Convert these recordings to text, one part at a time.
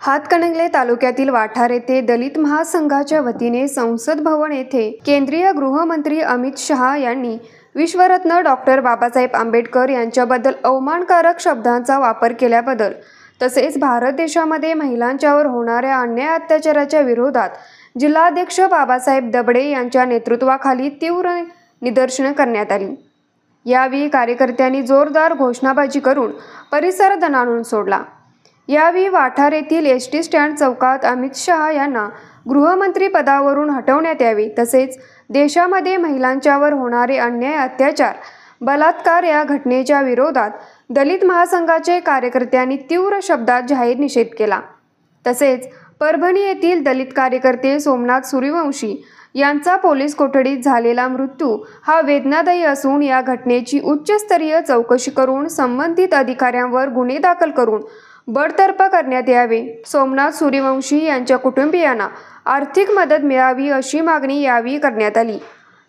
हातकणंगले तालुक्यातील वाठार येथे दलित महासंघाच्या वतीने संसद भवन येथे केंद्रीय गृहमंत्री अमित शहा यांनी विश्वरत्न डॉक्टर बाबासाहेब आंबेडकर यांच्याबद्दल अवमानकारक शब्दांचा वापर केल्याबद्दल तसेच भारत देशामध्ये महिलांच्यावर होणाऱ्या अन्याय अत्याचाराच्या विरोधात जिल्हाध्यक्ष बाबासाहेब दबडे यांच्या नेतृत्वाखाली तीव्र निदर्शने करण्यात आली। यावेळी कार्यकर्त्यांनी जोरदार घोषणाबाजी करून परिसर दणाणून सोडला। यावेळी वाठार येथील एसटी स्टँड चौकात अमित शहा यांना गृहमंत्री पदावरून हटवण्यात यावे, तसेच देशामध्ये महिलांच्यावर होणारे अन्याय अत्याचार बलात्कार या घटनेच्या विरोधात दलित महासंघाचे कार्यकर्त्यांनी तीव्र शब्दात जाहीर निषेध केला। तसेच परभणी येथील दलित कार्यकर्ते सोमनाथ सूर्यवंशी यांचा पोलीस कोठडीत झालेला मृत्यू हा वेदनादायी असून या घटनेची उच्चस्तरीय चौकशी करून संबंधित अधिकाऱ्यांवर गुन्हे दाखल करून बडतर्फ करण्यात यावे। सोमनाथ सूर्यवंशी यांच्या कुटुंबियांना आर्थिक मदत मिळावी अशी मागणी यावेळी करण्यात आली।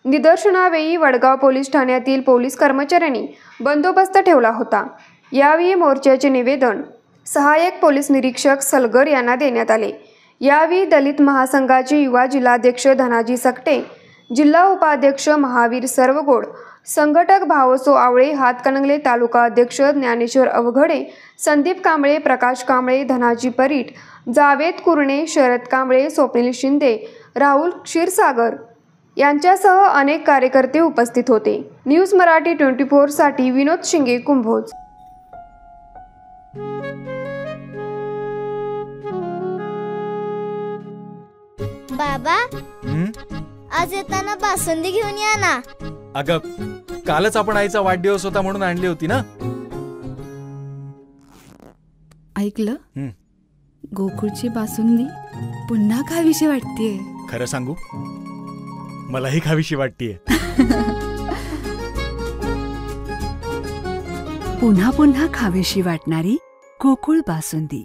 निदर्शनावेळी वडगाव पोलीस ठाण्यातील पोलीस कर्मचाऱ्यांनी बंदोबस्त ठेवला होता। यावेळी मोर्चाचे निवेदन सहाय्यक पोलीस निरीक्षक सलगर यांना देण्यात आले। यावेळी दलित महासंघाचे युवा जिल्हाध्यक्ष धनाजी सकटे, जिल्हा उपाध्यक्ष महावीर सर्वगोड, संघटक भावसो आवळे, हातकणंगले तालुका अध्यक्ष ज्ञानेश्वर अवघडे, संदीप कांबळे, प्रकाश कांबळे, धनाजी परीट, जावेद कुरणे, शरद कांबळे, स्वप्नील शिंदे, राहुल क्षीरसागर यांच्यासह अनेक कार्यकर्ते उपस्थित होते। न्यूज मराठी 24 साठी विनोद शिंगे, कुंभोज। बाबा, आज येताना बासुंदी घेऊन या ना। अगं, कालच आपण आईचा वाढदिवस होता म्हणून आणली होती ना। ऐकलं, गोकुळची बासुंदी पुन्हा खावीशी वाटतेय। खरं सांगू, मलाही खावीशी वाटतेय। पुन्हा पुन्हा खावीशी वाटणारी गोकुळ बासुंदी।